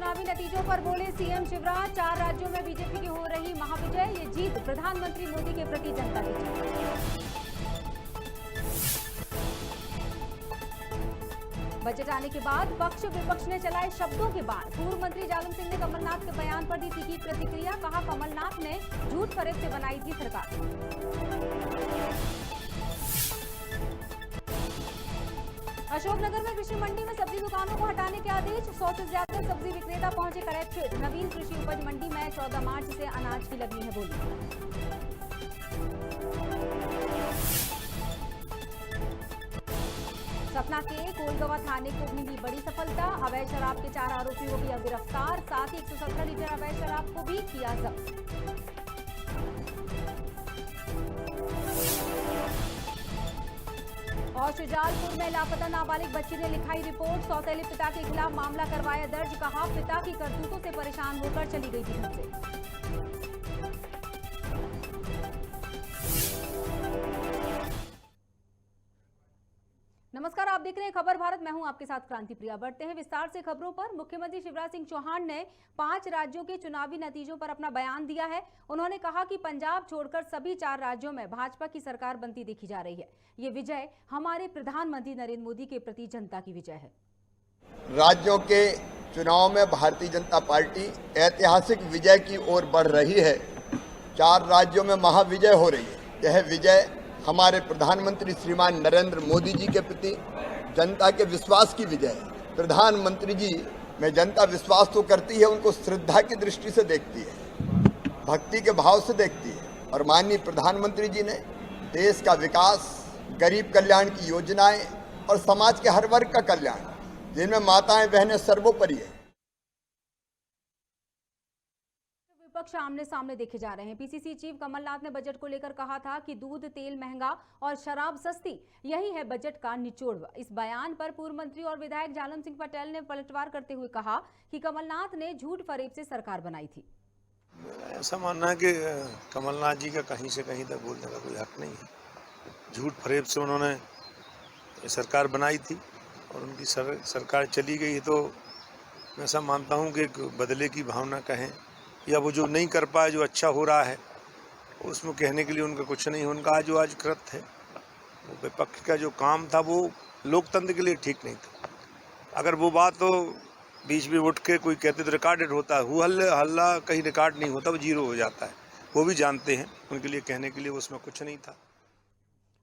चुनावी नतीजों पर बोले सीएम शिवराज, 4 राज्यों में बीजेपी की हो रही महाविजय, ये जीत प्रधानमंत्री मोदी के प्रति जनता की जीत। बजट आने के बाद पक्ष विपक्ष ने चलाए शब्दों के बाण। पूर्व मंत्री जालम सिंह ने कमलनाथ के बयान पर दी तीखी प्रतिक्रिया, कहा कमलनाथ ने झूठ फरेब से बनाई थी सरकार। अशोकनगर में कृषि मंडी में सब्जी दुकानों को हटाने के आदेश, 100 से ज्यादा सब्जी विक्रेता पहुंचे कलेक्ट्रेट। नवीन कृषि उपज मंडी में 14 मार्च से अनाज की लगनी है बोली। सतना के कोलगवा थाने को मिली बड़ी सफलता, अवैध शराब के 4 आरोपियों को किया गिरफ्तार, साथ ही 117 लीटर अवैध शराब को भी किया जब्त। और शुजालपुर में लापता नाबालिग बच्ची ने लिखाई रिपोर्ट, सौतेले पिता के खिलाफ मामला करवाया दर्ज, कहा पिता की करतूतों से परेशान होकर चली गई थी घर से। नमस्कार, आप देख रहे हैं खबर भारत, मैं हूं आपके साथ क्रांति प्रिया। बढ़ते हैं विस्तार से खबरों पर। मुख्यमंत्री शिवराज सिंह चौहान ने 5 राज्यों के चुनावी नतीजों पर अपना बयान दिया है। उन्होंने कहा कि पंजाब छोड़कर सभी 4 राज्यों में भाजपा की सरकार बनती देखी जा रही है। ये विजय हमारे प्रधानमंत्री नरेंद्र मोदी के प्रति जनता की विजय है। राज्यों के चुनाव में भारतीय जनता पार्टी ऐतिहासिक विजय की ओर बढ़ रही है। 4 राज्यों में महाविजय हो रही है। यह विजय हमारे प्रधानमंत्री श्रीमान नरेंद्र मोदी जी के प्रति जनता के विश्वास की विजय है। प्रधानमंत्री जी में जनता विश्वास तो करती है, उनको श्रद्धा की दृष्टि से देखती है, भक्ति के भाव से देखती है। और माननीय प्रधानमंत्री जी ने देश का विकास, गरीब कल्याण की योजनाएं और समाज के हर वर्ग का कल्याण, जिनमें माताएं बहनें सर्वोपरि है। विपक्ष आमने सामने देखे जा रहे हैं। पीसीसी चीफ कमलनाथ ने बजट को लेकर कहा था कि दूध तेल महंगा और शराब सस्ती, यही है बजट का निचोड़। इस बयान पर पूर्व मंत्री और विधायक जालम सिंह पटेल ने पलटवार करते हुए कहा कि कमलनाथ ने झूठ फरेब से सरकार बनाई थी। ऐसा मानना है कि कमलनाथ जी का कहीं से कहीं तक बोलने का कोई हक नहीं है। झूठ फरेब से उन्होंने सरकार बनाई थी और उनकी सरकार चली गई, तो मैं ऐसा मानता हूँ कि एक बदले की भावना कहें या वो जो नहीं कर पाए, जो अच्छा हो रहा है उसमें कहने के लिए उनका कुछ नहीं। उनका जो आज कृत है, वो विपक्ष का जो काम था, वो लोकतंत्र के लिए ठीक नहीं था। अगर वो बात तो बीच में उठ के कोई कहते तो रिकॉर्डेड होता है, वो हल्ला कहीं रिकॉर्ड नहीं होता, वो जीरो हो जाता है। वो भी जानते हैं, उनके लिए कहने के लिए उसमें कुछ नहीं था।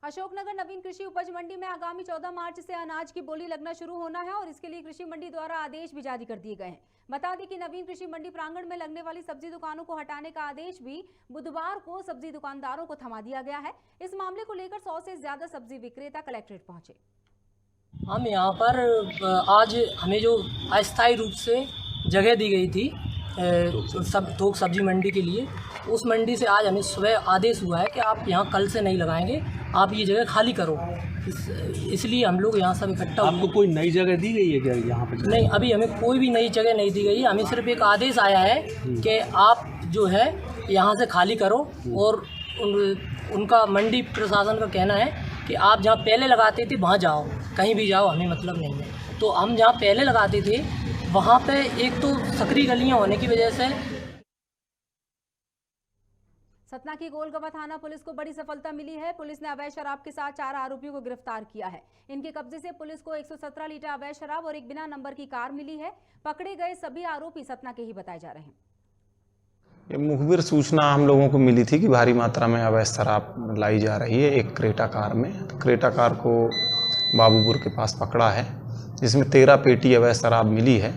अशोकनगर नवीन कृषि उपज मंडी में आगामी 14 मार्च से अनाज की बोली लगना शुरू होना है और इसके लिए कृषि मंडी द्वारा आदेश भी जारी कर दिए गए हैं। बता दें कि नवीन कृषि मंडी प्रांगण में लगने वाली सब्जी दुकानों को हटाने का आदेश भी बुधवार को सब्जी दुकानदारों को थमा दिया गया है। इस मामले को लेकर 100 से ज्यादा सब्जी विक्रेता कलेक्ट्रेट पहुंचे। हम यहाँ पर आज हमें जो अस्थायी रूप से जगह दी गई थी थोक सब्जी मंडी के लिए, उस मंडी से आज हमें सुबह आदेश हुआ है कि आप यहाँ कल से नहीं लगाएंगे, आप ये जगह खाली करो। इसलिए हम लोग यहाँ सब इकट्ठा। आपको कोई नई जगह दी गई है क्या यहाँ पर? नहीं, अभी हमें कोई भी नई जगह नहीं दी गई है। हमें सिर्फ एक आदेश आया है कि आप जो है यहाँ से खाली करो। और उनका मंडी प्रशासन का कहना है कि आप जहाँ पहले लगाते थे वहाँ जाओ, कहीं भी जाओ, हमें मतलब नहीं है। तो हम जहाँ पहले लगाते थे वहाँ पे एक तो सकरी गलियाँ होने की वजह से। सतना की गोलगवा थाना पुलिस को बड़ी सफलता मिली है। पुलिस ने अवैध शराब के साथ 4 आरोपियों को गिरफ्तार किया है। इनके कब्जे से पुलिस को 117 लीटर अवैध शराब और एक बिना नंबर की कार मिली है। पकड़े गए सभी आरोपी सतना के ही बताए जा रहे हैं। ये मुखबिर सूचना हम लोगों को मिली थी कि भारी मात्रा में अवैध शराब लाई जा रही है एक क्रेटा कार में। क्रेटा कार को बाबूपुर के पास पकड़ा है, जिसमें 13 पेटी अवैध शराब मिली है।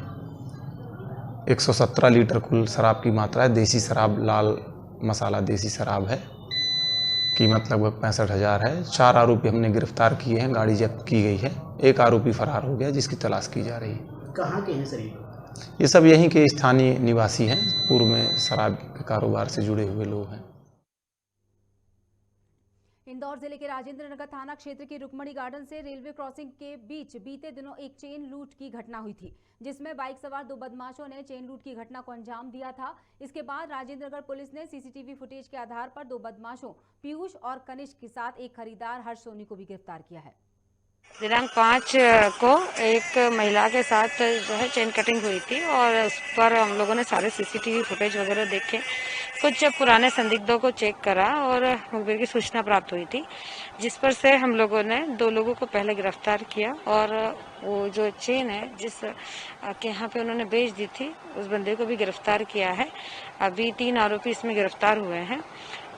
117 लीटर कुल शराब की मात्रा है। देसी शराब, लाल मसाला देसी शराब है। कीमत लगभग 65,000 है। 4 आरोपी हमने गिरफ्तार किए हैं, गाड़ी जब्त की गई है। एक आरोपी फरार हो गया, जिसकी तलाश की जा रही है। कहाँ के हैं सर ये सब यहीं के स्थानीय निवासी हैं, पूर्व में शराब के कारोबार से जुड़े हुए लोग हैं। इंदौर जिले के राजेंद्र नगर थाना क्षेत्र के रुक्मणी गार्डन से रेलवे क्रॉसिंग के बीच बीते दिनों एक चेन लूट की घटना हुई थी, जिसमें बाइक सवार 2 बदमाशों ने चेन लूट की घटना को अंजाम दिया था। इसके बाद राजेंद्र नगर पुलिस ने सीसीटीवी फुटेज के आधार पर 2 बदमाशों पीयूष और कनिष्क के साथ एक खरीदार हर्ष सोनी को भी गिरफ्तार किया है। दिनांक 5 को एक महिला के साथ जो है चेन कटिंग हुई थी और उस पर हम लोगों ने सारे सीसीटीवी फुटेज वगैरह देखे, कुछ पुराने संदिग्धों को चेक करा और मुखबिर की सूचना प्राप्त हुई थी, जिस पर से हम लोगों ने 2 लोगों को पहले गिरफ्तार किया और वो जो चेन है जिस के यहाँ पे उन्होंने बेच दी थी उस बंदे को भी गिरफ्तार किया है। अभी 3 आरोपी इसमें गिरफ्तार हुए हैं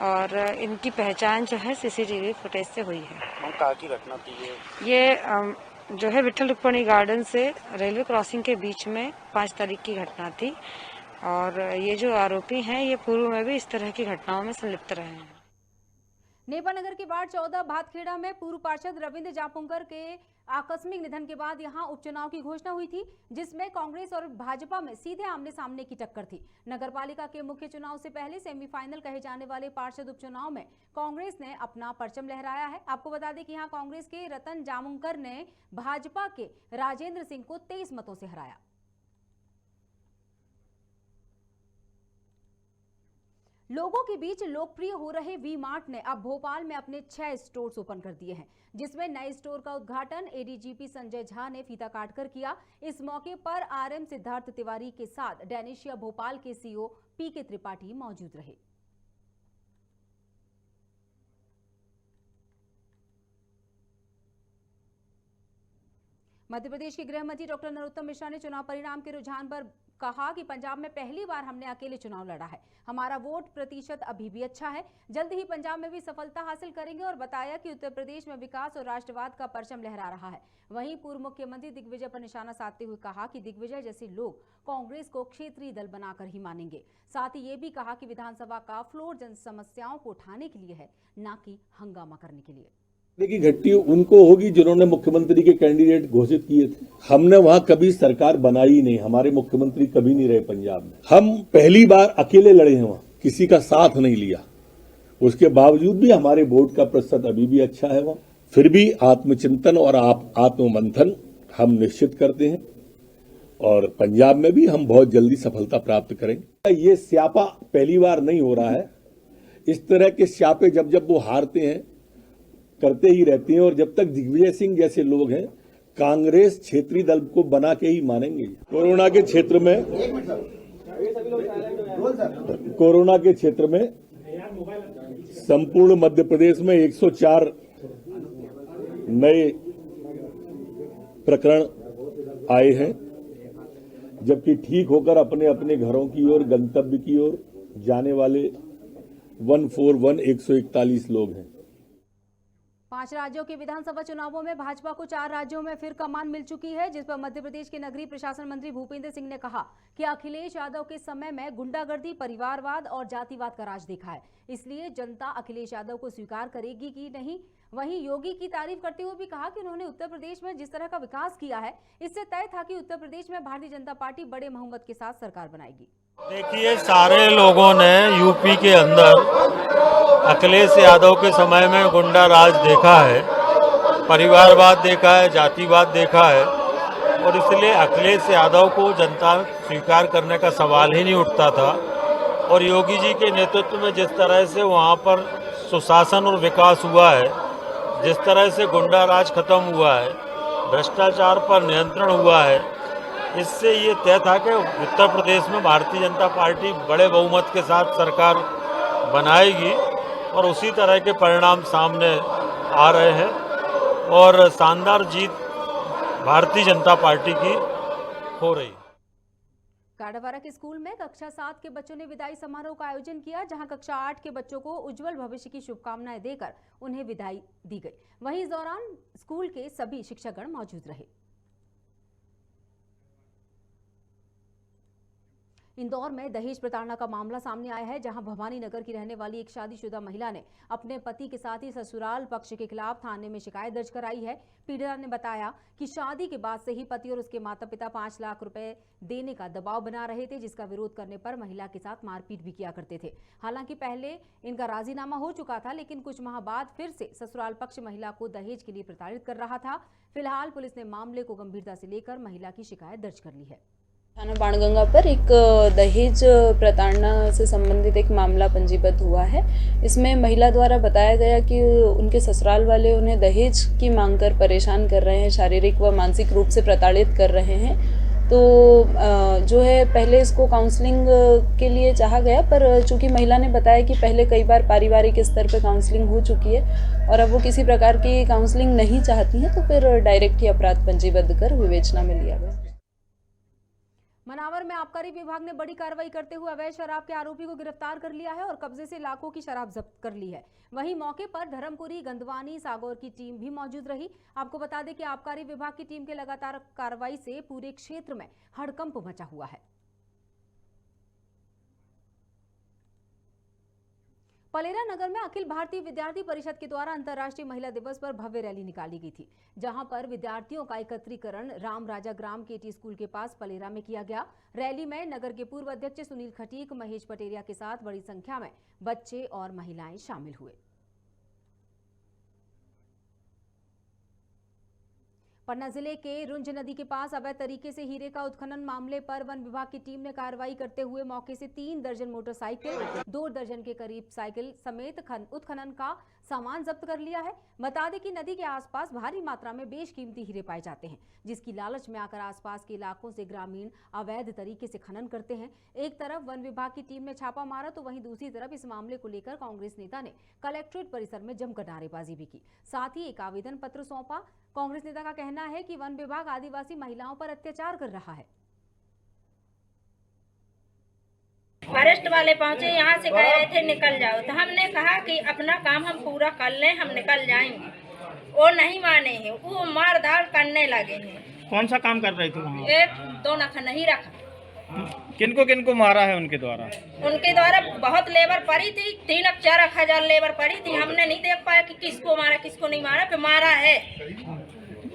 और इनकी पहचान जो है सीसीटीवी फुटेज से हुई है। कहाँ की घटना थी ये जो है विठल रुक्मिणी गार्डन से रेलवे क्रॉसिंग के बीच में 5 तारीख की घटना थी और ये जो आरोपी हैं ये पूर्व में भी इस तरह की घटनाओं में संलिप्त रहे हैं। नेपानगर के वार्ड 14 भातखेड़ा में पूर्व पार्षद रविंद्र जापुंकर के आकस्मिक निधन के बाद यहां उपचुनाव की घोषणा हुई थी, जिसमें कांग्रेस और भाजपा में सीधे आमने सामने की टक्कर थी। नगरपालिका के मुख्य चुनाव से पहले सेमीफाइनल कहे जाने वाले पार्षद उपचुनाव में कांग्रेस ने अपना परचम लहराया है। आपको बता दें कि यहां कांग्रेस के रतन जामुंकर ने भाजपा के राजेंद्र सिंह को 23 मतों से हराया। लोगों के बीच लोकप्रिय हो रहे वी मार्ट ने अब भोपाल में अपने 6 स्टोर्स ओपन कर दिए हैं, जिसमें नए स्टोर का उद्घाटन एडीजीपी संजय झा ने फीता काटकर किया। इस मौके पर आरएम सिद्धार्थ तिवारी के साथ डेनिशिया भोपाल के सीईओ पीके त्रिपाठी मौजूद रहे। मध्य प्रदेश के गृह मंत्री डॉक्टर नरोत्तम मिश्रा ने चुनाव परिणाम के रुझान पर कहा कि पंजाब में पहली बार हमने अकेले चुनाव लड़ा है, हमारा वोट प्रतिशत अभी भी अच्छा है, जल्द ही पंजाब में भी सफलता हासिल करेंगे और बताया कि उत्तर प्रदेश में विकास और राष्ट्रवाद का परचम लहरा रहा है। वहीं पूर्व मुख्यमंत्री दिग्विजय पर निशाना साधते हुए कहा कि दिग्विजय जैसे लोग कांग्रेस को क्षेत्रीय दल बनाकर ही मानेंगे। साथ ही ये भी कहा कि विधानसभा का फ्लोर जन समस्याओं को उठाने के लिए है, न कि हंगामा करने के लिए। की घटती उनको होगी जिन्होंने मुख्यमंत्री के कैंडिडेट घोषित किए थे। हमने वहां कभी सरकार बनाई नहीं, हमारे मुख्यमंत्री कभी नहीं रहे पंजाब में। हम पहली बार अकेले लड़े हैं, वहां किसी का साथ नहीं लिया। उसके बावजूद भी हमारे वोट का प्रतिशत अभी भी अच्छा है। वहां फिर भी आत्मचिंतन और आत्ममंथन हम निश्चित करते हैं और पंजाब में भी हम बहुत जल्दी सफलता प्राप्त करेंगे। ये स्यापा पहली बार नहीं हो रहा है। इस तरह के स्यापे जब वो हारते हैं करते ही रहते हैं और जब तक दिग्विजय सिंह जैसे लोग हैं कांग्रेस क्षेत्रीय दल को बना के ही मानेंगे। कोरोना के क्षेत्र में संपूर्ण मध्य प्रदेश में 104 नए प्रकरण आए हैं, जबकि ठीक होकर अपने अपने घरों की ओर गंतव्य की ओर जाने वाले 141 लोग हैं। 5 राज्यों के विधानसभा चुनावों में भाजपा को 4 राज्यों में फिर कमान मिल चुकी है, जिस पर मध्य प्रदेश के नगरीय प्रशासन मंत्री भूपेंद्र सिंह ने कहा कि अखिलेश यादव के समय में गुंडागर्दी, परिवारवाद और जातिवाद का राज देखा है, इसलिए जनता अखिलेश यादव को स्वीकार करेगी कि नहीं। वहीं योगी की तारीफ करते हुए भी कहा कि उन्होंने उत्तर प्रदेश में जिस तरह का विकास किया है, इससे तय था कि उत्तर प्रदेश में भारतीय जनता पार्टी बड़े बहुमत के साथ सरकार बनाएगी। देखिए, सारे लोगों ने यूपी के अंदर अखिलेश यादव के समय में गुंडा राज देखा है, परिवारवाद देखा है, जातिवाद देखा है और इसलिए अखिलेश यादव को जनता स्वीकार करने का सवाल ही नहीं उठता था। और योगी जी के नेतृत्व में जिस तरह से वहाँ पर सुशासन और विकास हुआ है, जिस तरह से गुंडा राज खत्म हुआ है, भ्रष्टाचार पर नियंत्रण हुआ है, इससे ये तय था कि उत्तर प्रदेश में भारतीय जनता पार्टी बड़े बहुमत के साथ सरकार बनाएगी और उसी तरह के परिणाम सामने आ रहे हैं और शानदार जीत भारतीय जनता पार्टी की हो रही है। काडावारा के स्कूल में कक्षा 7 के बच्चों ने विदाई समारोह का आयोजन किया, जहां कक्षा 8 के बच्चों को उज्जवल भविष्य की शुभकामनाएं देकर उन्हें विदाई दी गई। वहीं इस दौरान स्कूल के सभी शिक्षकगण मौजूद रहे। इंदौर में दहेज प्रताड़ना का मामला सामने आया है, जहां भवानी नगर की रहने वाली एक शादीशुदा महिला ने अपने पति के साथ ही ससुराल पक्ष के खिलाफ थाने में शिकायत दर्ज कराई है। पीड़िता ने बताया कि शादी के बाद से ही पति और उसके माता पिता 5 लाख रुपए देने का दबाव बना रहे थे, जिसका विरोध करने पर महिला के साथ मारपीट भी किया करते थे। हालांकि पहले इनका राजीनामा हो चुका था, लेकिन कुछ माह बाद फिर से ससुराल पक्ष महिला को दहेज के लिए प्रताड़ित कर रहा था। फिलहाल पुलिस ने मामले को गंभीरता से लेकर महिला की शिकायत दर्ज कर ली है। थाना बाणगंगा पर एक दहेज प्रताड़ना से संबंधित एक मामला पंजीबद्ध हुआ है। इसमें महिला द्वारा बताया गया कि उनके ससुराल वाले उन्हें दहेज की मांग कर परेशान कर रहे हैं, शारीरिक व मानसिक रूप से प्रताड़ित कर रहे हैं। तो जो है पहले इसको काउंसलिंग के लिए चाहा गया, पर चूंकि महिला ने बताया कि पहले कई बार पारिवारिक स्तर पर काउंसलिंग हो चुकी है और अब वो किसी प्रकार की काउंसलिंग नहीं चाहती हैं, तो फिर डायरेक्ट ही अपराध पंजीबद्ध कर विवेचना में लिया गया। मनावर में आबकारी विभाग ने बड़ी कार्रवाई करते हुए अवैध शराब के आरोपी को गिरफ्तार कर लिया है और कब्जे से लाखों की शराब जब्त कर ली है। वहीं मौके पर धर्मपुरी, गंदवानी, सागौर की टीम भी मौजूद रही। आपको बता दें कि आबकारी विभाग की टीम के लगातार कार्रवाई से पूरे क्षेत्र में हड़कंप मचा हुआ है। पलेरा नगर में अखिल भारतीय विद्यार्थी परिषद के द्वारा अंतर्राष्ट्रीय महिला दिवस पर भव्य रैली निकाली गई थी, जहां पर विद्यार्थियों का एकत्रीकरण राम राजा ग्राम केटी स्कूल के पास पलेरा में किया गया। रैली में नगर के पूर्व अध्यक्ष सुनील खटीक, महेश पटेरिया के साथ बड़ी संख्या में बच्चे और महिलाएं शामिल हुए। पन्ना जिले के रुंज नदी के पास अवैध तरीके से हीरे का उत्खनन मामले पर वन विभाग की टीम ने कार्रवाई करते हुए मौके से 3 दर्जन मोटरसाइकिल, 2 दर्जन के करीब साइकिल समेत उत्खनन का सामान जब्त कर लिया है। बता दें कि नदी के आसपास भारी मात्रा में बेशकीमती हीरे पाए जाते हैं, जिसकी लालच में आकर आसपास के इलाकों से ग्रामीण अवैध तरीके से खनन करते हैं। एक तरफ वन विभाग की टीम ने छापा मारा, तो वहीं दूसरी तरफ इस मामले को लेकर कांग्रेस नेता ने कलेक्ट्रेट परिसर में जमकर नारेबाजी भी की। साथ ही एक आवेदन पत्र सौंपा। कांग्रेस नेता का कहना है कि वन विभाग आदिवासी महिलाओं पर अत्याचार कर रहा है। फॉरेस्ट वाले पहुंचे, यहाँ से कह रहे थे निकल जाओ, तो हमने कहा कि अपना काम हम पूरा कर लें, हम निकल जाएंगे। वो नहीं माने हैं, वो मार धाड़ करने लगे हैं। कौन सा काम कर रहे थे वहाँ? 1-2 नख नहीं रखा। किनको किनको मारा है उनके द्वारा? उनके द्वारा बहुत लेबर पड़ी थी, 3-4 हजार लेबर पड़ी थी। हमने नहीं देख पाया कि किसको मारा किसको नहीं मारा, फिर मारा है।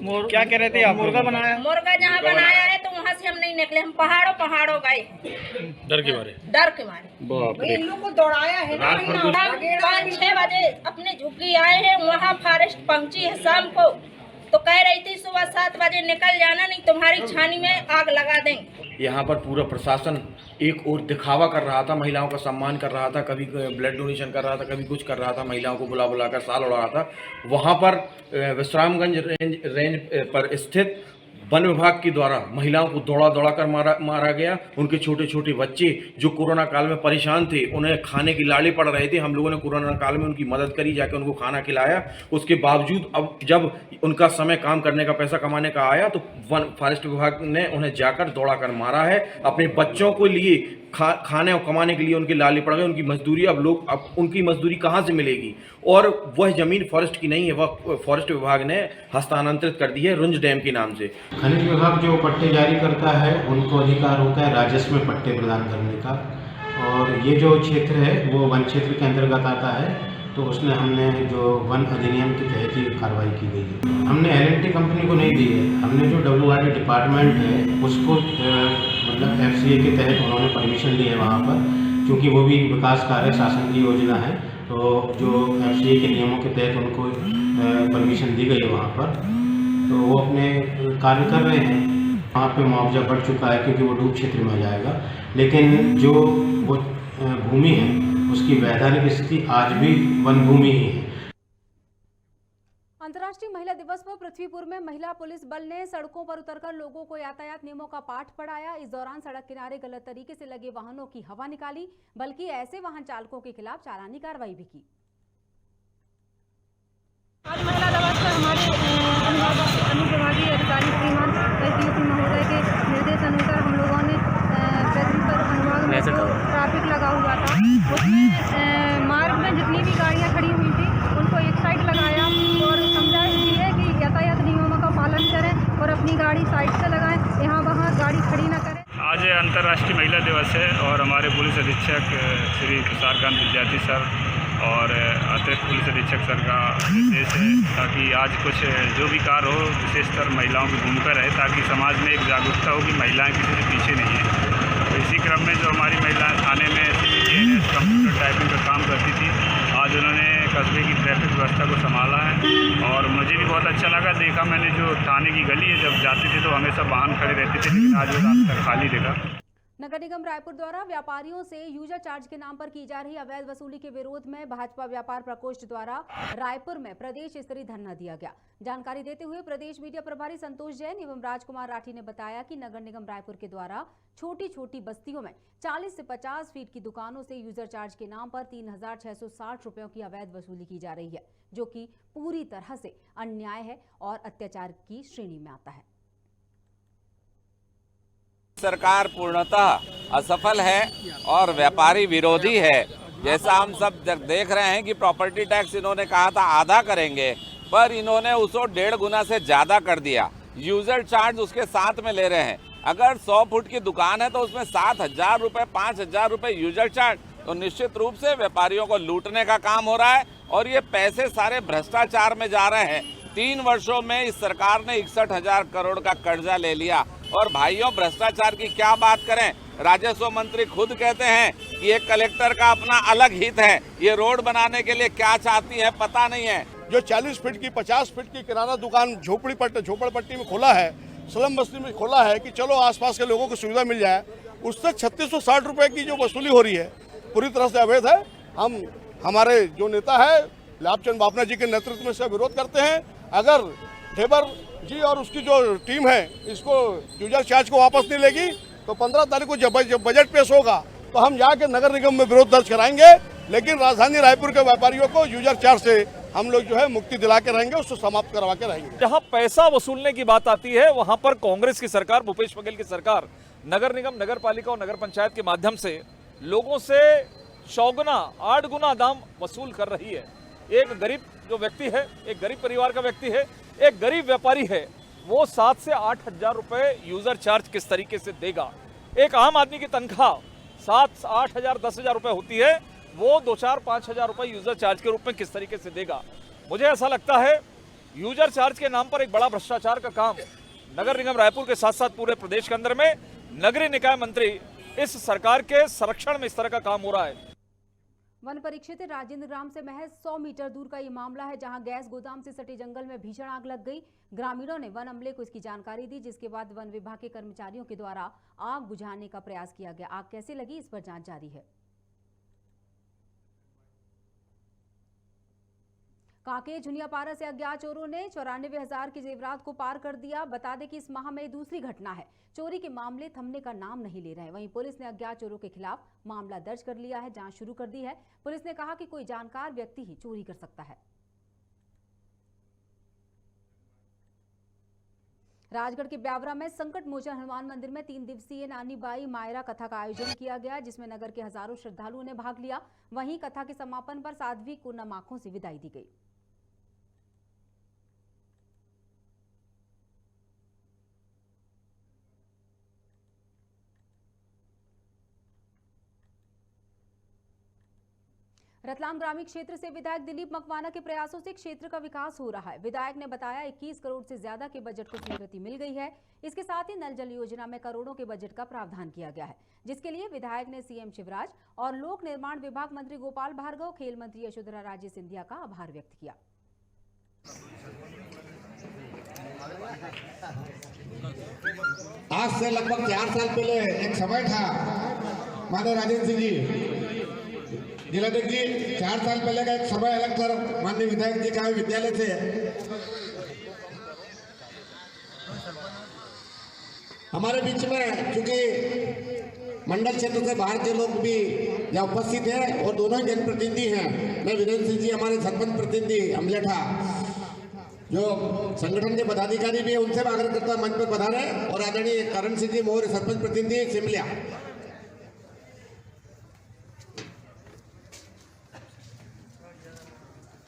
क्या कह रहे थे आप? मुर्गा बनाया? मुर्गा जहाँ बनाया है तो वहाँ से हम नहीं निकले, हम पहाड़ों गए डर के मारे। इन लोग को दौड़ाया है। 5-6 बजे अपने झुग्गी आए हैं, वहाँ फॉरेस्ट पहुँची है शाम को, तो कह रही थी सुबह 7 बजे निकल जाना, नहीं तुम्हारी छानी में आग लगा देंगे। यहाँ पर पूरा प्रशासन एक और दिखावा कर रहा था, महिलाओं का सम्मान कर रहा था, कभी ब्लड डोनेशन कर रहा था, कभी कुछ कर रहा था, महिलाओं को बुला बुला कर साल उड़ा रहा था। वहाँ पर विश्रामगंज रेंज पर स्थित वन विभाग के द्वारा महिलाओं को दौड़ा दौड़ा कर मारा गया। उनके छोटे छोटे बच्चे जो कोरोना काल में परेशान थे, उन्हें खाने की लाड़ी पड़ रहे थे, हम लोगों ने कोरोना काल में उनकी मदद करी, जाकर उनको खाना खिलाया। उसके बावजूद अब जब उनका समय काम करने का, पैसा कमाने का आया, तो फॉरेस्ट विभाग ने उन्हें जाकर दौड़ा कर मारा है। अपने बच्चों को लिए खाने और कमाने के लिए उनकी लाली पड़ गई, उनकी मजदूरी अब उनकी मजदूरी कहाँ से मिलेगी? और वह जमीन फॉरेस्ट की नहीं है, वह फॉरेस्ट विभाग ने हस्तांतरित कर दी है रुंज डैम के नाम से। खनिज विभाग जो पट्टे जारी करता है, उनको अधिकार होता है राजस्व में पट्टे प्रदान करने का, और ये जो क्षेत्र है वो वन क्षेत्र के अंतर्गत आता है, तो उसने हमने जो वन अधिनियम के तहत ही कार्रवाई की गई है। हमने L&T कंपनी को नहीं दी है, हमने जो WRD डिपार्टमेंट है उसको मतलब FCA के तहत उन्होंने परमिशन ली है वहाँ पर, क्योंकि वो भी विकास कार्य शासन की योजना है, तो जो FCA के नियमों के तहत उनको परमिशन दी गई है वहाँ पर, तो वो अपने कार्य कर रहे हैं। वहाँ पे मुआवजा बढ़ चुका है क्योंकि वो डूब क्षेत्र में आ जाएगा, लेकिन जो वो भूमि है उसकी वैधानिक स्थिति आज भी वन भूमि ही है। अंतर्राष्ट्रीय महिला दिवस पर पृथ्वीपुर में महिला पुलिस बल ने सड़कों पर उतरकर लोगों को यातायात नियमों का पाठ पढ़ाया। इस दौरान सड़क किनारे गलत तरीके से लगे वाहनों की हवा निकाली, बल्कि ऐसे वाहन चालकों के खिलाफ चालानी कार्रवाई भी की। आज महिला दिवस पर हमारे अनुविभागीय अधिकारी श्रीमान एसडीओपी महोदय के निर्देश अनुसार हम लोगों ने पृथ्वी पर अनुभाग में जो ट्रैफिक लगा हुआ था, उसमें मार्ग में जितनी भी गाड़ियां खड़ी हुई थी उनको एक साइड लगाया और समझाया है कि यातायात नियमों का पालन करें और अपनी गाड़ी साइड से लगाएं, यहाँ वहाँ गाड़ी खड़ी न करें। आज अंतर्राष्ट्रीय महिला दिवस है और हमारे पुलिस अधीक्षक श्री तुषारकांत विद्यार्थी सर और अतिरिक्त पुलिस अधीक्षक सर का निर्देश है ताकि आज कुछ जो भी कार्य हो विशेषकर महिलाओं की भूमिका रहे, ताकि समाज में एक जागरूकता हो कि महिलाएं किसी से पीछे नहीं हैं। तो इसी क्रम में जो हमारी महिलाएं थाने में कंप्यूटर टाइपिंग का काम करती थी, आज उन्होंने कस्बे की ट्रैफिक व्यवस्था को संभाला है। और मुझे भी बहुत अच्छा लगा, देखा मैंने जो थाने की गली है, जब जाते थे तो हमेशा वाहन खड़े रहते थे, लेकिन आज वो रास्ता खाली दिखा। नगर निगम रायपुर द्वारा व्यापारियों से यूजर चार्ज के नाम पर की जा रही अवैध वसूली के विरोध में भाजपा व्यापार प्रकोष्ठ द्वारा रायपुर में प्रदेश स्तरीय धरना दिया गया। जानकारी देते हुए प्रदेश मीडिया प्रभारी संतोष जैन एवं राजकुमार राठी ने बताया कि नगर निगम रायपुर के द्वारा छोटी छोटी बस्तियों में 40 से 50 फीट की दुकानों से यूजर चार्ज के नाम पर 3,660 रुपयों की अवैध वसूली की जा रही है, जो कि पूरी तरह से अन्याय है और अत्याचार की श्रेणी में आता है। सरकार पूर्णतः असफल है और व्यापारी विरोधी है। जैसा हम सब देख रहे हैं कि प्रॉपर्टी टैक्स इन्होंने कहा था आधा करेंगे, पर इन्होंने उसको 1.5 गुना से ज्यादा कर दिया। यूजर चार्ज उसके साथ में ले रहे हैं। अगर 100 फुट की दुकान है तो उसमें 7,000 रुपए 5,000 रुपए यूजर चार्ज, तो निश्चित रूप से व्यापारियों को लूटने का काम हो रहा है और ये पैसे सारे भ्रष्टाचार में जा रहे हैं। 3 वर्षों में इस सरकार ने 61,000 करोड़ का कर्जा ले लिया। और भाइयों, भ्रष्टाचार की क्या बात करें, राजस्व मंत्री खुद कहते हैं कि ये कलेक्टर का अपना अलग हित है, ये रोड बनाने के लिए क्या चाहती है पता नहीं है। जो 40 फीट की 50 फीट की किराना दुकान झोपड़पट्टी में खोला है, स्लम बस्ती में खोला है कि चलो आसपास के लोगों को सुविधा मिल जाए, उससे 3660 रुपए की जो वसूली हो रही है पूरी तरह से अवैध है। हम हमारे जो नेता है लाभचंद बापना जी के नेतृत्व में से विरोध करते हैं। अगर ढेबर जी और उसकी जो टीम है इसको यूजर चार्ज को वापस नहीं लेगी तो 15 तारीख को जब बजट पेश होगा तो हम जाके नगर निगम में विरोध दर्ज कराएंगे। लेकिन राजधानी रायपुर के व्यापारियों को यूजर चार्ज से हम लोग जो है मुक्ति दिला के रहेंगे, उसको समाप्त करवा के रहेंगे। जहां पैसा वसूलने की बात आती है वहां पर कांग्रेस की सरकार, भूपेश बघेल की सरकार नगर निगम, नगर पालिका और नगर पंचायत के माध्यम से लोगों से 100 गुना 8 गुना दाम वसूल कर रही है। एक गरीब जो व्यक्ति है, एक गरीब परिवार का व्यक्ति है, एक गरीब व्यापारी है, वो 7 से 8 हजार रुपए यूजर चार्ज किस तरीके से देगा। एक आम आदमी की तनख्वाह 7, 8 हजार 10 हजार रुपए होती है, वो 2, 4, 5 हजार रुपए यूजर चार्ज के रूप में किस तरीके से देगा। मुझे ऐसा लगता है यूजर चार्ज के नाम पर एक बड़ा भ्रष्टाचार का काम नगर निगम रायपुर के साथ साथ पूरे प्रदेश के अंदर में नगरीय निकाय मंत्री इस सरकार के संरक्षण में इस तरह का काम हो रहा है। वन परिक्षेत्र राजेंद्र ग्राम से महज 100 मीटर दूर का ये मामला है, जहां गैस गोदाम से सटे जंगल में भीषण आग लग गई। ग्रामीणों ने वन अमले को इसकी जानकारी दी, जिसके बाद वन विभाग के कर्मचारियों के द्वारा आग बुझाने का प्रयास किया गया। आग कैसे लगी, इस पर जांच जारी है। कांकेर झुनियापारा से अज्ञात चोरों ने 94,000 के जेवरात को पार कर दिया। बता दें कि इस माह में दूसरी घटना है। चोरी के मामले थमने का नाम नहीं ले रहे हैं। वहीं पुलिस ने अज्ञात चोरों के खिलाफ मामला दर्ज कर लिया है, जांच शुरू कर दी है। पुलिस ने कहा कि कोई जानकार व्यक्ति ही चोरी कर सकता है। राजगढ़ के ब्यावरा में संकट मोचन हनुमान मंदिर में 3 दिवसीय नानी बाई मायरा कथा का आयोजन किया गया, जिसमें नगर के हजारों श्रद्धालुओं ने भाग लिया। वहीं कथा के समापन पर साध्वी को नम आंखों से विदाई दी गई। रतलाम ग्रामीण क्षेत्र से विधायक दिलीप मकवाना के प्रयासों से क्षेत्र का विकास हो रहा है। विधायक ने बताया 21 करोड़ से ज्यादा के बजट को स्वीकृति मिल गई है। इसके साथ ही नल जल योजना में करोड़ों के बजट का प्रावधान किया गया है, जिसके लिए विधायक ने सीएम शिवराज और लोक निर्माण विभाग मंत्री गोपाल भार्गव, खेल मंत्री यशोधरा राजे सिंधिया का आभार व्यक्त किया। आज से लगभग 4 साल पहले एक समय था, माननीय राजेंद्र सिंह जी जिलाध्यक्ष जी, 4 साल पहले का एक समय अलग कर माननीय विधायक जी का विद्यालय से हमारे बीच में, चूंकि मंडल क्षेत्र से बाहर के लोग भी यहाँ उपस्थित हैं और दोनों ही जनप्रतिनिधि हैं। मैं वीरेंद्र सिंह जी हमारे सरपंच प्रतिनिधि अमलेठा, जो संगठन के पदाधिकारी भी है, उनसे आग्रह करता मंच पर पधारे, और आदरणीय करण सिंह जी मौर्य सरपंच प्रतिनिधि सिमलिया।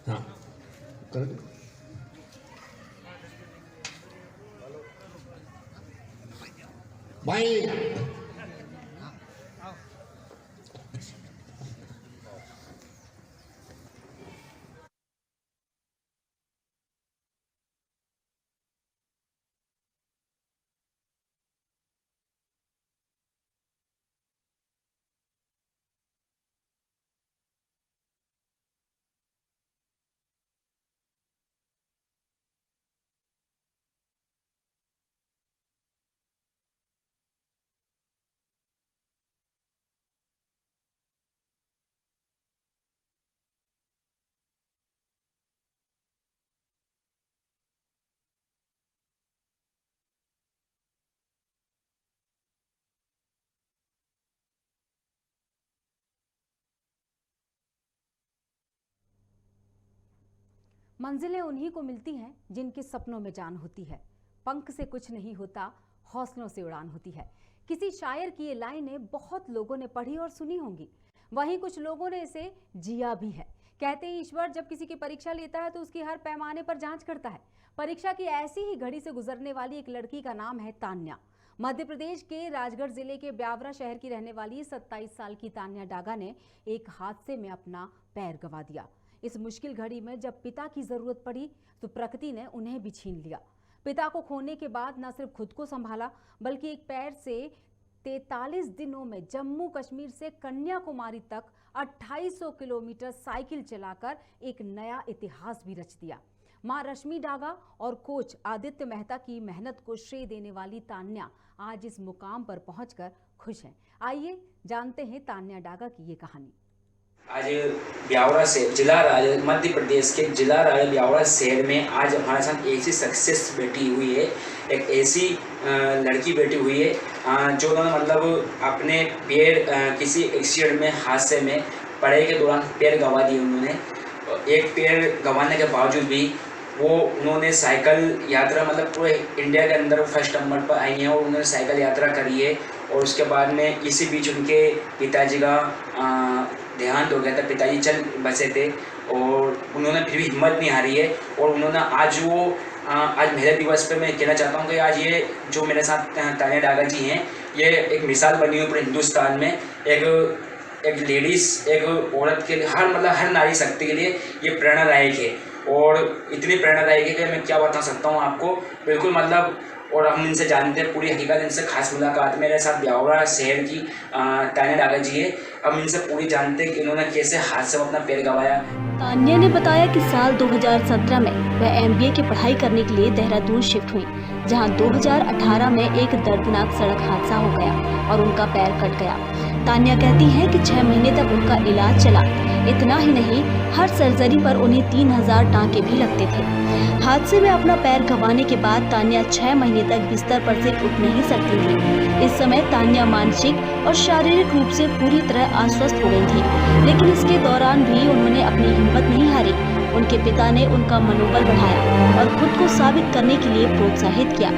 हाँ भाई मंजिलें उन्हीं को मिलती हैं जिनके सपनों में जान होती है। पंख से कुछ नहीं होता, हौसलों से उड़ान होती है। किसी शायर की ये लाइनें बहुत लोगों ने पढ़ी और सुनी होंगी, वहीं कुछ लोगों ने इसे जिया भी है। कहते हैं ईश्वर जब किसी की परीक्षा लेता है तो उसकी हर पैमाने पर जांच करता है। परीक्षा की ऐसी ही घड़ी से गुजरने वाली एक लड़की का नाम है तान्या। मध्य प्रदेश के राजगढ़ जिले के ब्यावरा शहर की रहने वाली 27 साल की तान्या डागा ने एक हादसे में अपना पैर गंवा दिया। इस मुश्किल घड़ी में जब पिता की जरूरत पड़ी तो प्रकृति ने उन्हें भी छीन लिया। पिता को खोने के बाद न सिर्फ खुद को संभाला बल्कि एक पैर से 43 दिनों में जम्मू कश्मीर से कन्याकुमारी तक 2800 किलोमीटर साइकिल चलाकर एक नया इतिहास भी रच दिया। मां रश्मि डागा और कोच आदित्य मेहता की मेहनत को श्रेय देने वाली तान्या आज इस मुकाम पर पहुंचकर खुश हैं। आइए जानते हैं तान्या डागा की ये कहानी। आज ब्यावरा से मध्य प्रदेश के जिला ब्यावरा शहर में आज हमारे साथ ऐसी सक्सेस बैठी हुई है, एक ऐसी लड़की बैठी हुई है जो मतलब अपने पैर किसी एक्सीडेंट में हादसे में पढ़ाई के दौरान पैर गंवा दिए। उन्होंने एक पैर गंवाने के बावजूद भी उन्होंने साइकिल यात्रा मतलब पूरे इंडिया के अंदर फर्स्ट नंबर पर आई हैं और उन्होंने साइकिल यात्रा करी है। और उसके बाद में इसी बीच उनके पिताजी का देहांत हो गया था। पिताजी चल बसे थे और उन्होंने फिर भी हिम्मत नहीं हारी है और उन्होंने आज महिला दिवस पे मैं कहना चाहता हूँ कि आज ये जो मेरे साथ तान्या डागा जी हैं, ये एक मिसाल बनी हुई पूरे हिंदुस्तान में। एक लेडीज़, एक औरत के लिए हर नारी शक्ति के लिए ये प्रेरणादायक है और इतनी प्रेरणादायक है कि मैं क्या बता सकता हूँ आपको। बिल्कुल मतलब और हम इनसे जानते हैं पूरी हकीकत, इनसे खास मुलाकात मेरे साथ ब्यावरा शहर की तान्या डागा जी है। हम इनसे पूरी जानते हैं कि इन्होंने कैसे हाथ से अपना पैर गंवाया। तान्या ने बताया कि साल 2017 में वह MBA की पढ़ाई करने के लिए देहरादून शिफ्ट हुई, जहां 2018 में एक दर्दनाक सड़क हादसा हो गया और उनका पैर कट गया। तान्या कहती हैं कि 6 महीने तक उनका इलाज चला। इतना ही नहीं, हर सर्जरी पर उन्हें 3000 टाँके भी लगते थे। हादसे में अपना पैर गंवाने के बाद तान्या 6 महीने तक बिस्तर पर से उठ नहीं सकती थी। इस समय तान्या मानसिक और शारीरिक रूप से पूरी तरह अस्वस्थ हो गई थी, लेकिन इसके दौरान भी उन्होंने अपनी हिम्मत नहीं हारी। उनके पिता ने उनका मनोबल बढ़ाया और खुद को साबित करने के लिए प्रोत्साहित किया।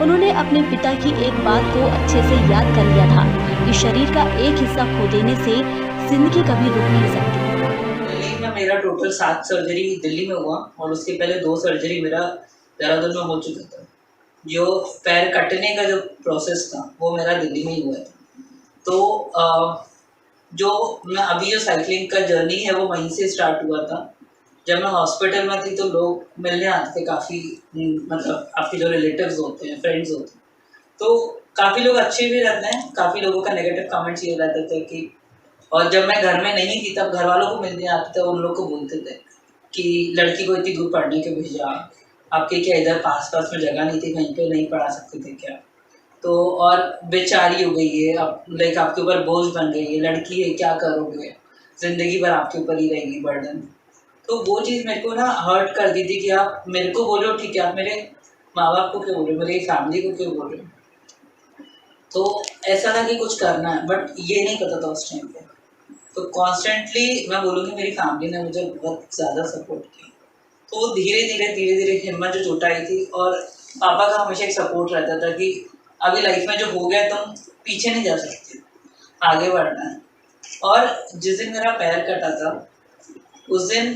उन्होंने अपने पिता की एक बात को अच्छे से याद कर लिया था कि शरीर का एक हिस्सा खो देने से जिंदगी कभी रुक नहीं सकती। दिल्ली में मेरा टोटल 7 सर्जरी दिल्ली में हुआ और उसके पहले 2 सर्जरी मेरा देहरादून में हो चुका था। जो पैर कटने का जो प्रोसेस था वो मेरा दिल्ली में ही हुआ था। तो जो मैं अभी जो साइकिलिंग का जर्नी है वो वहीं से स्टार्ट हुआ था। जब मैं हॉस्पिटल में थी तो लोग मिलने आते थे काफ़ी, मतलब आपके जो रिलेटिव्स होते हैं, फ्रेंड्स होते हैं, तो काफ़ी लोग अच्छे भी रहते हैं, काफ़ी लोगों का नेगेटिव कमेंट्स ये रहते थे कि, और जब मैं घर में नहीं थी तब घर वालों को मिलने आते थे, उन लोग को बोलते थे कि लड़की को इतनी दूर पढ़ने के भेजा, आपके क्या इधर पास में जगह नहीं थी, कहीं पे नहीं पढ़ा सकते थे क्या, तो और बेचारी हो गई है, अब लाइक आपके ऊपर बोझ बन गई है, लड़की है क्या करोगे, ज़िंदगी भर आपके ऊपर ही रहेगी बर्डन। तो वो चीज़ मेरे को ना हर्ट कर दी थी कि आप मेरे को बोलो ठीक है, आप मेरे माँ बाप को क्यों बोल रहे हो, मेरी फैमिली को क्यों बोल रहे हो। तो ऐसा था कि कुछ करना है, बट ये नहीं पता था उस टाइम पे। तो कॉन्स्टेंटली मैं बोलूँगी मेरी फैमिली ने मुझे बहुत ज़्यादा सपोर्ट किया। तो धीरे धीरे हिम्मत जो जुटाई थी, और पापा का हमेशा एक सपोर्ट रहता था कि अभी लाइफ में जो हो गया तुम पीछे नहीं जा सकते, आगे बढ़ना है। और जिस दिन मेरा पैर कटा था उस दिन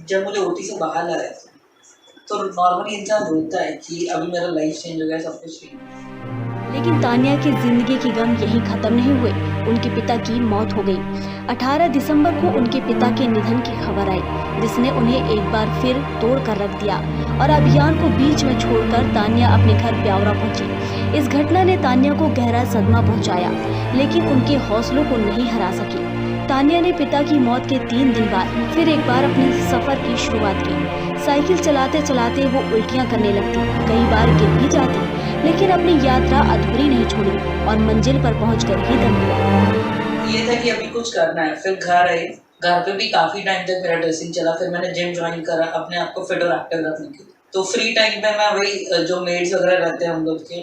जब मुझे OT से बाहर ला रहे थे तो नॉर्मली इंसान रोता है कि अभी मेरा लाइफ चेंज हो गया, सब कुछ चेंज। लेकिन तान्या की जिंदगी के गम यहीं खत्म नहीं हुए। उनके पिता की मौत हो गई। 18 दिसंबर को उनके पिता के निधन की खबर आई, जिसने उन्हें एक बार फिर तोड़ कर रख दिया और अभियान को बीच में छोड़कर तान्या अपने घर ब्यावरा पहुंची। इस घटना ने तान्या को गहरा सदमा पहुंचाया, लेकिन उनके हौसलों को नहीं हरा सकी। तान्या ने पिता की मौत के 3 दिन बाद फिर एक बार अपने सफर की शुरुआत की। साइकिल चलाते चलाते वो उल्टियां करने लगती, कई बार गिर भी जाती, लेकिन अपनी यात्रा अधूरी नहीं छोड़ी और मंजिल पर पहुंचकर ही दम लिया। ये था कि अभी कुछ करना है। फिर घर आए, घर पे भी काफ़ी टाइम तक मेरा ड्रेसिंग चला। फिर मैंने जिम ज्वाइन करा अपने आप को फिट और एक्टिव रखने के लिए। तो फ्री टाइम पे मैं वही जो मेड्स वगैरह रहते हैं हम लोग के,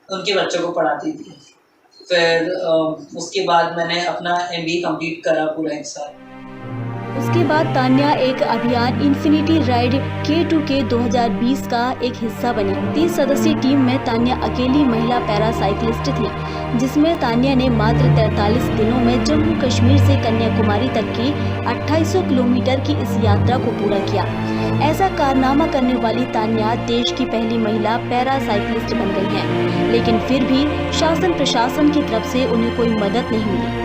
उनके बच्चों को पढ़ाती थी। फिर उसके बाद मैंने अपना MBA कंप्लीट करा पूरा 1 साल। उसके बाद तान्या एक अभियान इन्फिनिटी राइड K2K 2020 का एक हिस्सा बनी। 30 सदस्यीय टीम में तान्या अकेली महिला पैरा साइकिलिस्ट थी, जिसमें तान्या ने मात्र 43 दिनों में जम्मू कश्मीर से कन्याकुमारी तक की 2800 किलोमीटर की इस यात्रा को पूरा किया। ऐसा कारनामा करने वाली तान्या देश की पहली महिला पैरा साइकिलिस्ट बन गई हैं, लेकिन फिर भी शासन प्रशासन की तरफ से उन्हें कोई मदद नहीं मिली।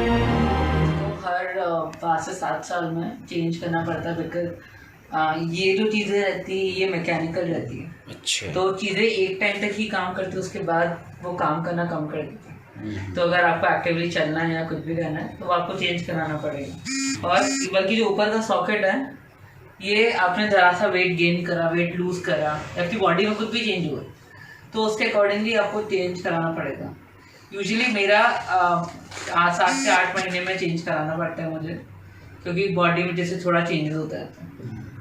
5 से 7 साल में चेंज करना पड़ता है, बिकॉज ये जो चीज़ें रहती है ये मैकेनिकल रहती है। अच्छा। तो चीज़ें एक टाइम तक ही काम करती है, उसके बाद वो काम करना कम कर देती है। तो अगर आपको एक्टिवली चलना है या कुछ भी करना है तो आपको चेंज कराना पड़ेगा। और बल्कि जो ऊपर का सॉकेट है, ये आपने ज़रा सा वेट गेन करा, वेट लूज़ करा, आपकी बॉडी में कुछ भी चेंज हुआ तो उसके अकॉर्डिंगली आपको चेंज कराना पड़ेगा। यूजुअली मेरा 7 से 8 महीने में चेंज कराना पड़ता है मुझे, क्योंकि बॉडी में जैसे थोड़ा चेंजेस होता है।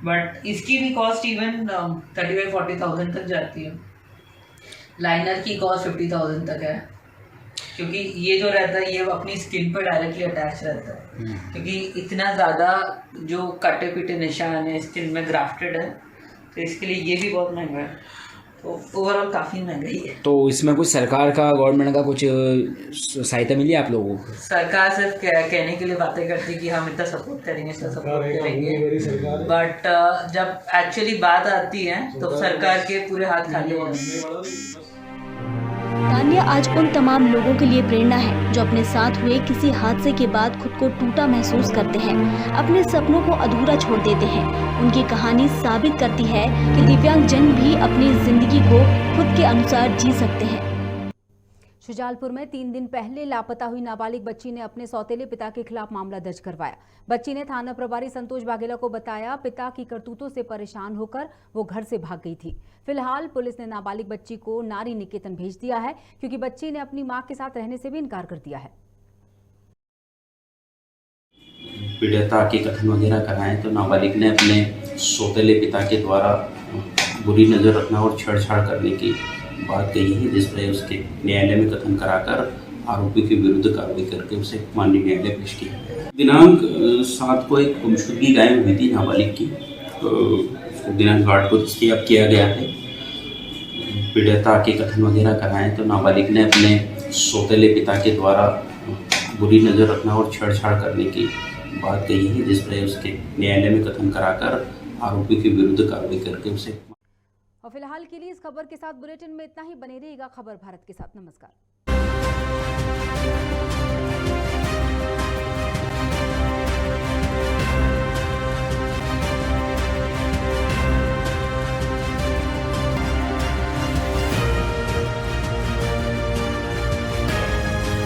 बट इसकी भी कॉस्ट इवन 35-40,000 तक जाती है। लाइनर की कॉस्ट 50,000 तक है, क्योंकि ये जो रहता है ये अपनी स्किन पर डायरेक्टली अटैच रहता है, क्योंकि इतना ज़्यादा जो कटे पिटे निशान है स्किन में ग्राफ्टेड है, तो इसके लिए ये भी बहुत महंगा है। तो ओवरऑल काफ़ी महंगाई है। तो इसमें कुछ सरकार का, गवर्नमेंट का कुछ सहायता मिली आप लोगों को? सरकार सिर्फ कहने के लिए बातें करती है कि हम इतना सपोर्ट करेंगे, इतना सपोर्ट करेंगे, बट जब एक्चुअली बात आती है तो सरकार के पूरे हाथ खाली हो जाते हैं। तान्या आज उन तमाम लोगों के लिए प्रेरणा है जो अपने साथ हुए किसी हादसे के बाद खुद को टूटा महसूस करते हैं, अपने सपनों को अधूरा छोड़ देते हैं। उनकी कहानी साबित करती है कि दिव्यांगजन भी अपनी जिंदगी को खुद के अनुसार जी सकते हैं। शुजालपुर में 3 दिन पहले लापता हुई नाबालिग बच्ची ने अपने सौतेले पिता के खिलाफ मामला दर्ज करवाया। बच्ची ने थाना प्रभारी संतोष बाघेला को बताया पिता की करतूतों से परेशान होकर वो घर से भाग गई थी। फिलहाल पुलिस ने नाबालिग बच्ची को नारी निकेतन भेज दिया है, क्योंकि बच्ची ने अपनी मां के साथ रहने से भी इनकार कर दिया है। पीड़िता के कथन वगैरह कराएं तो नाबालिग ने अपने सौतेले पिता के द्वारा बुरी नज़र रखना और छेड़छाड़ करने की बात कही है, जिस पर उसके न्यायालय में कथन कराकर आरोपी के विरुद्ध कार्रवाई करके उसे माननीय न्यायालय पेश किया। दिनांक 7 को एक गुमशुदगी गायब हुई थी नाबालिग की, तो दिनांक 8 को तस्दीक किया गया है। पीड़िता के कथन वगैरह कराएं तो नाबालिग ने अपने सौतेले पिता के द्वारा बुरी नज़र रखना और छेड़छाड़ करने की बात कही है, जिस पर उसके न्यायालय में कथन कराकर आरोपी के विरुद्ध कार्रवाई करके उसे। और फिलहाल के लिए इस खबर के साथ बुलेटिन में इतना ही। बने रहिएगा खबर भारत के साथ। नमस्कार।